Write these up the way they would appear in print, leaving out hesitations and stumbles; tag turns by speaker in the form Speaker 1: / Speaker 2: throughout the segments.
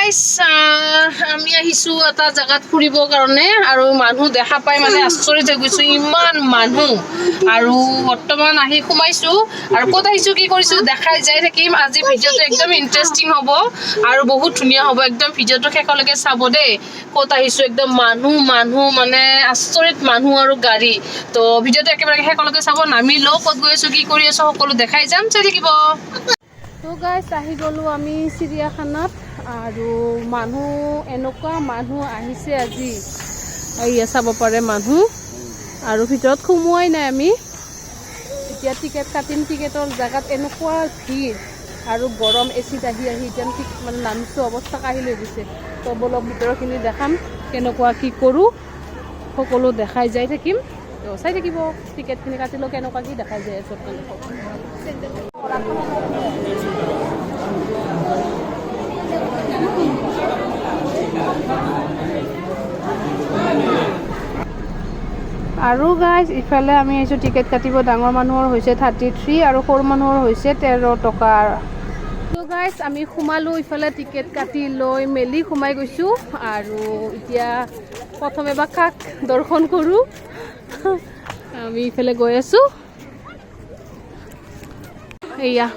Speaker 1: guys আমি আহিছো এটা জায়গাত ফুৰিব কাৰণে আৰু মানুহ দেখা পাই মানে আচৰিত হৈ গৈছো ইমান মানুহ আৰু বৰ্তমান আহি সোমাইছো আৰু ক'ত আহিছো কি কৰিছো দেখাই যাই থাকিম আজি ভিডিঅ'টো একদম ইন্টাৰেষ্টিং হ'ব আৰু বহুত ধুনীয়া হ'ব একদম ভিডিঅ'টো শেষলৈকে চাব দেই ক'ত আহিছো একদম মানুহ মানে আচৰিত মানুহ আৰু গাড়ী তো ভিডিঅ'টো একেবাৰে শেষলৈকে চাব নামি লো ক'ত গৈ আছো কি কৰি আছো সকলো দেখাই যাম চাই থাকিব তো গাইস আহি গলো আমি চিৰিয়াখানাত আৰু মানুহ এনেকুৱা মানুহ আহিছে আজি এইয়া চাব পাৰে মানুহ আৰু ভিতৰত সোমোৱাই নাই আমি এতিয়া টিকেট কাটিম টিকেটৰ জায়গাত এনেকুৱা ভিৰ আৰু গৰম এচিত আহি এতিয়া ঠিক মানে নামিছো অৱস্থা কাঢ়ি লৈ গৈছে তো বলক ভিতৰখিনি দেখাম কেনেকুৱা কি কৰোঁ সকলো দেখাই যাই থাকিম তো চাই থাকিব টিকেটখিনি কাটিলেও কেনেকুৱা কি দেখাই যায় চব আৰু গাইজ ইফালে আমি আহিছোঁ টিকেট কাটিব ডাঙৰ মানুহৰ হৈছে 33 আৰু সৰু মানুহৰ হৈছে 13 টকা তো গাইজ আমি সোমালোঁ ইফালে টিকেট কাটি লৈ মেলি সোমাই গৈছোঁ আৰু এতিয়া প্ৰথমে বা কাক দৰ্শন কৰোঁ আমি ইফালে গৈ আছোঁ এয়া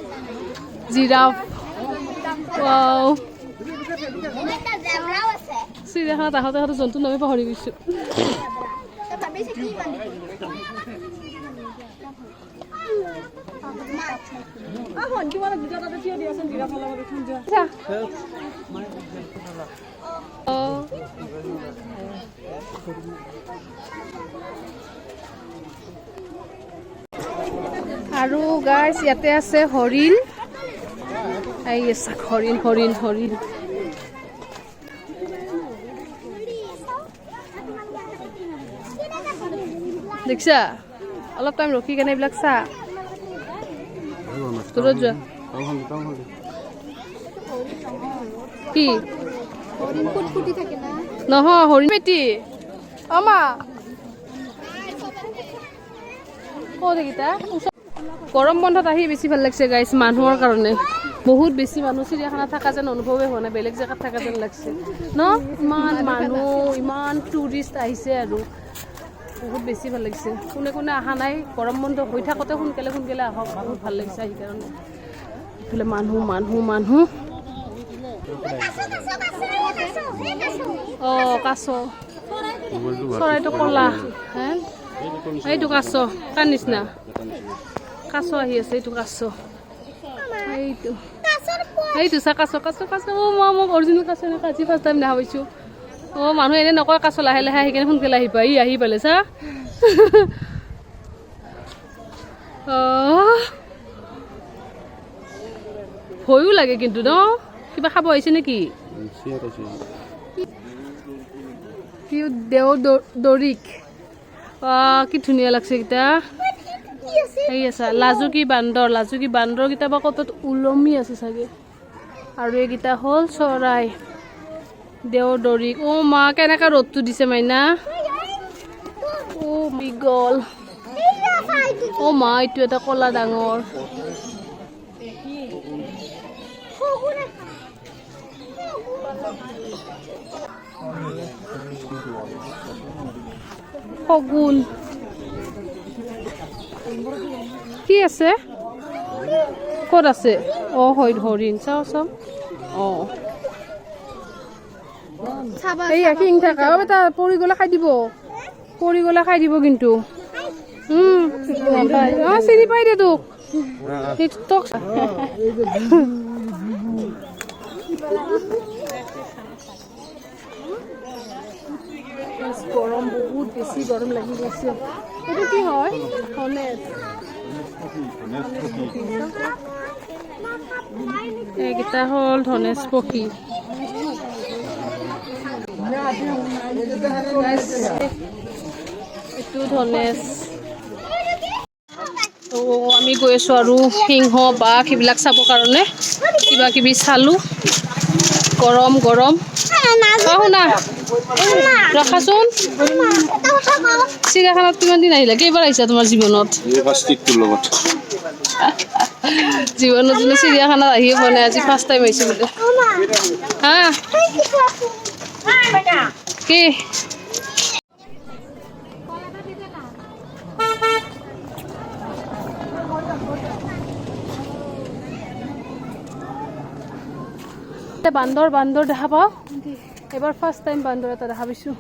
Speaker 1: জিৰাফ ৱাও চিৰিয়াখানাত আহোঁতে জন্তুৰ নামে পাহৰি গৈছোঁ আৰু গাইজ ইয়াতে আছে হৰিণ এই আছে হৰিণ দেখছা অলপ টাইম ৰখি কেনে এইবিলাক চা দূৰত যোৱা কি নহয় হৰিণ বেটি অমা ক'ত গৰম বন্ধত আহি বেছি ভাল লাগিছে গাইছ মানুহৰ কাৰণে বহুত বেছি মানুহ চিৰিয়াখানা থকা যেন অনুভৱেই হোৱা নাই বেলেগ জেগাত থকা যেন লাগিছে ন ইমান মানুহ ইমান টুৰিষ্ট আহিছে আৰু বহুত বেছি ভাল লাগিছে কোনে অহা নাই গৰম বন্ধ হৈ থাকোঁতে সোনকালে আহক বহুত ভাল লাগিছে সেইকাৰণে এইফালে মানুহ অঁ কাছ চৰাইটো কলা হে এইটো কাছ কাৰ নিচিনা কাছ আহি আছে এইটো কাছ এইটো চা কাছ মোক অৰিজিনেল কাছ এনেকৈ আজি ফাৰ্ষ্ট টাইম দেখা পাইছোঁ অঁ মানুহ এনে নকয় কাছ লাহে আহি কেনে সোনকালে আহি পালে চা ভয়ো লাগে কিন্তু ন কিবা খাব আহিছে নেকি দেওদৰিক কি ধুনীয়া লাগছে এইকেইটা সেই আছে লাজুকী বান্দৰকেইটা বা ক'ত ওলমি আছে চাগে আৰু এইকেইটা হ'ল চৰাই দেওদৰিক অ' মা কেনেকৈ ৰ'দটো দিছে মাইনা অ' বিগল অ' মা এইটো এটা কলা ডাঙৰ শগুন কি আছে ক'ত আছে অঁ হৰিণ চাওঁ অঁ এইয়া শিং থকা এটা পৰি গ'লে খাই দিব কিন্তু চিনি পাই দে তোক গৰম বহুত বেছি গৰম লাগি গৈছে এইটো কি হয় এইকেইটা হ'ল ধনেশ পক্ষী এইটো ধনেশ তো আমি গৈ আছোঁ আৰু সিংহ বাঘ এইবিলাক চাবৰ কাৰণে কিবা কিবি চালোঁ গৰম শুনা ৰখাচোন চিৰিয়াখানাত কিমান দিন আহিলা কেইবাৰ আহিছা তোমাৰ জীৱনত জীৱনত চিৰিয়াখানাত আহিয়ে পোৱা নাই আজি ফাৰ্ষ্ট টাইম আহিছোঁ বোলে হা অ'কে বান্দৰ বান্দৰ দেখা পাওঁ এবাৰ ফাৰ্ষ্ট টাইম বান্দৰ এটা দেখা পাইছোঁ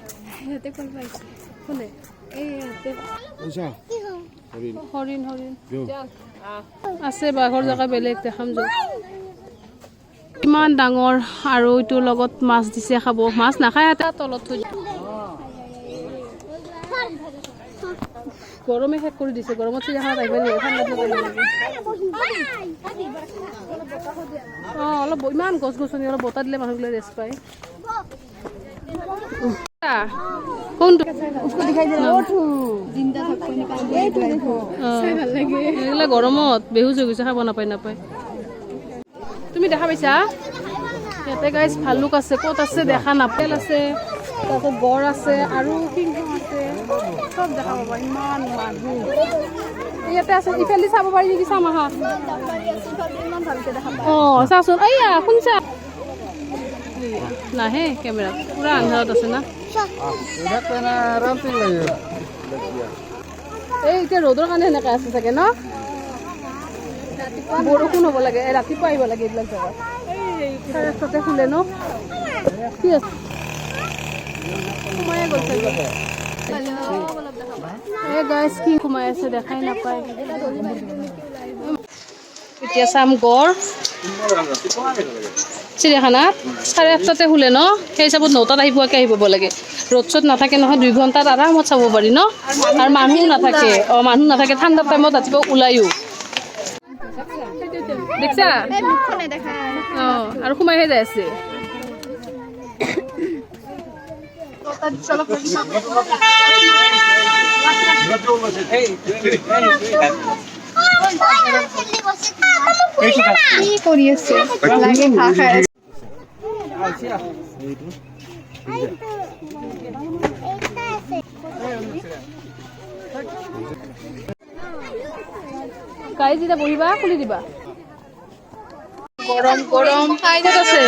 Speaker 1: কোনে হৰিণ হৰিণ আছে বাঘৰ জেগা বেলেগ দেখাম যা ইমান ডাঙৰ আৰু এইটোৰ লগত মাছ দিছে খাব মাছ নাখায় এটা তলত থৈ গৰমে শেষ কৰি দিছে গৰমত চিৰিয়াখানাত আহিব লাগে ঠাণ্ডাত অলপ ইমান গছ গছনি অলপ বতাহ দিলে মানুহবিলাক ৰেষ্ট পায় কোনটো এইবিলাক গৰমত বেহুচ হৈ গৈছে খাব নাপায় নাপায় তুমি দেখা পাইছা ইয়াতে গাইজ ভালুক আছে ক'ত আছে দেখা নাপেল আছে তাৰপিছত গড় আছে আৰু সিংহ আছে চব দেখা পাবা ইমান মানুহ ইয়াতে আছে ইফালে চাব পাৰি নেকি চাম আহা অঁ চাচোন এইয়া শুনিছা নাহে কেমেৰাত পুৰা আন্ধাৰত আছে না এই এতিয়া ৰ'দৰ কাৰণে সেনেকৈ আছে চাগে ন বৰষুণ হ'ব লাগে ৰাতিপুৱা আহিব লাগে এইবিলাক জেগাত ৰাস্তাতে খুলে ন কি আছে সোমাই গৈছে এই গাইজ কি সোমাই আছে দেখাই নাপায় এতিয়া চাম গড় চিৰিয়াখানাত 8:30 খুলে ন সেই হিচাপত 9টাত আহি পোৱাকৈ আহি পাব লাগে ৰ'দ চ'দ নাথাকে নহয় 2 ঘণ্টাত আৰামত চাব পাৰি ন আৰু মানুহ নাথাকে মানুহ নাথাকে ঠাণ্ডাৰ টাইমত ৰাতিপুৱা ওলায়ো দেখছা অঁ আৰু সোমাইহে যাই আছে কি কৰি আছে লাগে ভাত খাই আছে গাড়ী যেতিয়া বহিবা খুলি দিবা গৰম গৰম ক'ত আছে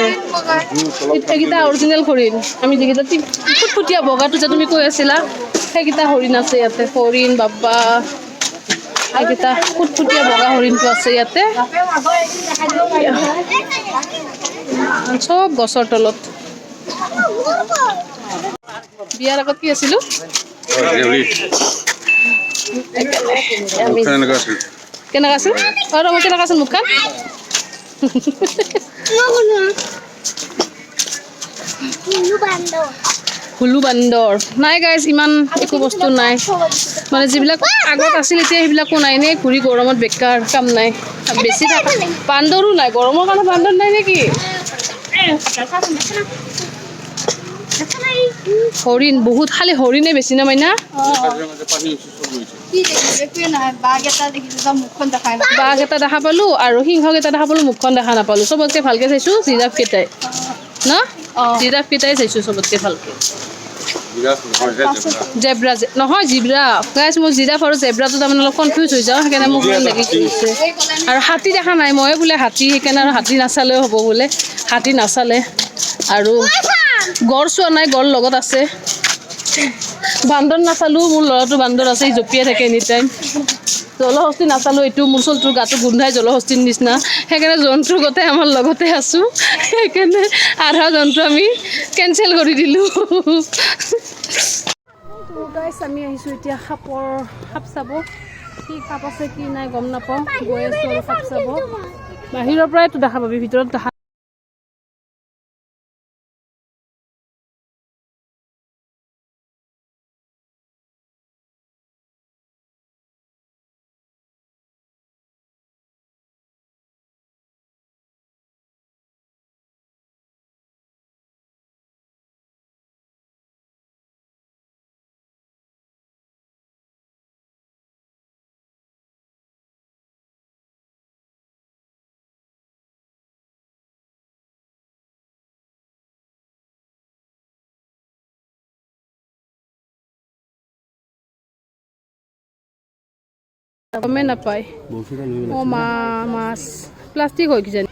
Speaker 1: এইকেইটা অৰিজিনেল হৰিণ আমি যিকেইটা ফুটফুটীয়া বগাটো যে তুমি কৈ আছিলা সেইকেইটা হৰিণ আছে ইয়াতে হৰিণ বাবা এইকেইটা ফুটফুটীয়া বগা হৰিণটো আছে ইয়াতে চব গছৰ তলত বিয়াৰ আগত কি আছিলো কেনেকা আছিল আৰু কেনেকা আছিল মুখখন হুলু বান্দৰ নাই গাইজ ইমান একো বস্তু নাই মানে যিবিলাক আগত আছিল এতিয়া সেইবিলাকো নাই নে ঘূৰি গৰমত বেকাৰ কাম নাই বেছি বান্দৰো নাই গৰমৰ কাৰণে বান্দৰ নাই নেকি হৰিণ বহুত খালি হৰিণে বেছি না মাইনা বাঘ এটা দেখা পালো আৰু সিংহক এটা দেখা পালো মুখখন দেখা নাপালো চবতকে ভালকে চাইছো জিৰাফ কেইটাই ন জিৰাফ কেইটাই চাইছো চবতকে ভালকে জেব্ৰা নহয় জিৰাফ গাইছ মই জিৰাফ আৰু জেব্ৰাটো তাৰমানে অলপ কনফিউজ হৈ যাওঁ সেইকাৰণে মোক লাগি গৈছে আৰু হাতী দেখা নাই মই বোলে হাতী সেইকাৰণে আৰু হাতী নাচালেও হ'ব বোলে হাতী নাচালে আৰু গড় চোৱা নাই গড় লগত আছে বান্দৰ নাচালো মোৰ ল'ৰাটো বান্দৰ আছে ই জঁপিয়াই থাকে এনি টাইম জলহস্তি নাচালো এইটো মোৰ চলটোৰ গাটো গোন্ধাই জলহস্তিৰ নিচিনা সেইকাৰণে জন্তু গোটেই আমাৰ লগতে আছোঁ সেইকাৰণে আধা জন্তু আমি কেঞ্চেল কৰি দিলোঁ আমি আহিছোঁ এতিয়া সাপ চাব কি সাপ আছে কি নাই গম নাপাওঁ গৈ আছোঁ আৰু সাপ চাব বাহিৰৰ পৰাইতো দেখা পাবি ভিতৰত দেখা গমে নাপায় ও মা মাছ প্লাষ্টিক হয় কিজানি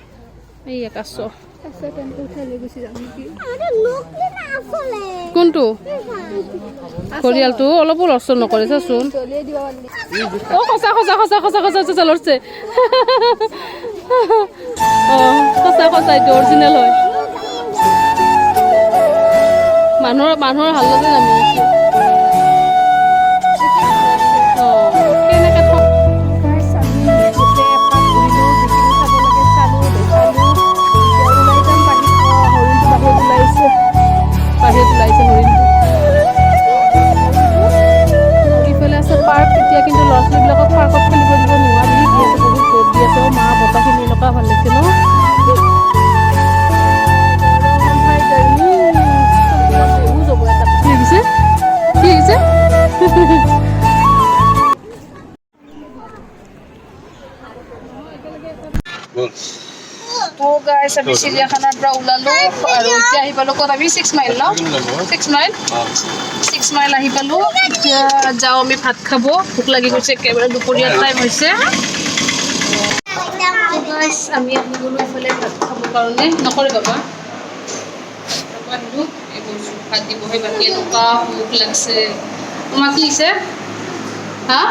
Speaker 1: এই কাছ কোনটো ঘৰিয়ালটো অলপো লৰচৰ নকৰে চাচোন অ সঁচা সঁচা সঁচা সঁচা সঁচা সঁচা লৰছে অ সঁচা সঁচা এইটো অৰিজিনেল হয় মানুহৰ ভাল লাগে নামি আছে তো গাইস আমি চিৰিয়াখানাৰ পৰা ওলালো আৰু এতিয়া আহি পালো ক'ত আমি 6 মাইল ন 6 মাইল আহি পালো এতিয়া যাওঁ আমি ভাত খাব ভোক লাগি গৈছে একেবাৰে দুপৰীয়া টাইম হৈছে গাইস আমি আহি গ'লো ইফালে ভাত খাব কাৰণে নকৰে বাবা আহিলো এই বস্তু ভাত দিবহে বাকী এনেকুৱা ভোক লাগছে তোমাক কি হৈছে হা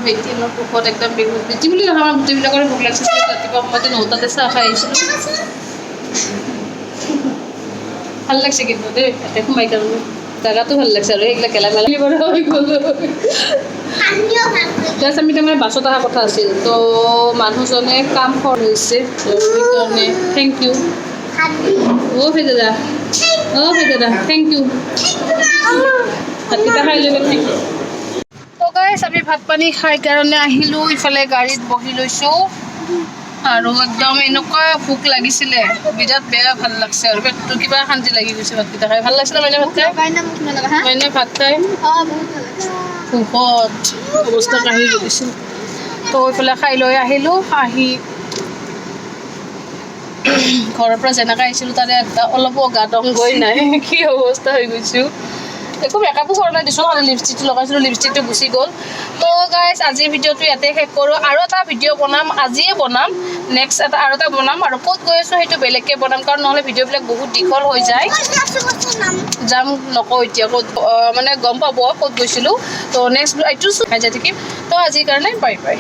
Speaker 1: বেটি আমাৰ ভোকত একদম বেহুচ বেটি বুলি নহয় আমাৰ গোটেইবিলাকৰে ভোক লাগিছে ৰাতিপুৱা সময়তে 9টাতে চাহ খাই আহিছিলোঁ ভাল লাগছে কিন্তু দেই তাতে সোমাই কাৰণে জাগাটো ভাল লাগছে আৰু সেইবিলাক গেলা মেলা হৈ গ'ল জাষ্ট আমি তাৰমানে বাছত অহা কথা আছিল তো মানুহজনে কাম খৰ হৈছে সেইকাৰণে থেংক ইউ দাদা থেংক ইউ ভাতকেইটা খাই লৈ থেংক ইউ গাইস আমি ভাত পানী খাই কাৰণে আহিলোঁ ইফালে গাড়ীত বহি লৈছোঁ আৰু একদম এনেকুৱা ভোক লাগিছিলে বিৰাট বেয়া ভাল লাগছে আৰু পেটটো কিবা শান্তি লাগি গৈছে ভাতকেইটা খাই ভাল লাগিছিলে মানে ভাত খাই ভোকত অৱস্থা কাঢ়ি গৈছিল তো এইফালে খাই লৈ আহিলোঁ আহি ঘৰৰ পৰা যেনেকৈ আহিছিলোঁ তাৰে অলপো গাদং গৈ নাই কি অৱস্থা হৈ গৈছোঁ একো মেকআপো কৰা নাই দিছোঁ খালি লিপষ্টিকটো লগাইছিলোঁ লিপষ্টিকটো গুচি গ'ল তো গাইজ আজিৰ ভিডিঅ'টো ইয়াতে শেষ কৰোঁ আৰু এটা ভিডিঅ' বনাম আজিয়ে বনাম নেক্সট আৰু এটা বনাম আৰু ক'ত গৈ আছোঁ সেইটো বেলেগকৈ বনাম কাৰণ নহ'লে ভিডিঅ'বিলাক বহুত দীঘল হৈ যায় যাম নকওঁ এতিয়া ক'ত মানে গম পাব ক'ত গৈছিলোঁ তো নেক্সট এইটো খাই যাই থাকিম তো আজিৰ কাৰণে বাই বাই